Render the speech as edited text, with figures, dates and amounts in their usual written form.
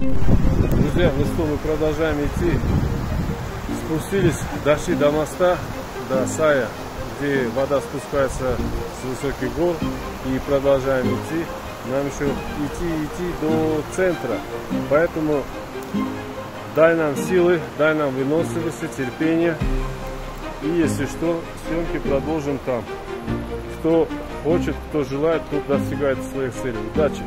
Друзья, ну что, мы продолжаем идти. Спустились, дошли до моста, до Сая, где вода спускается с высоких гор. И продолжаем идти. Нам еще идти до центра. Поэтому дай нам силы, дай нам выносливости, терпения. И если что, съемки продолжим там. Кто хочет, кто желает, тот достигает своих целей. Удачи!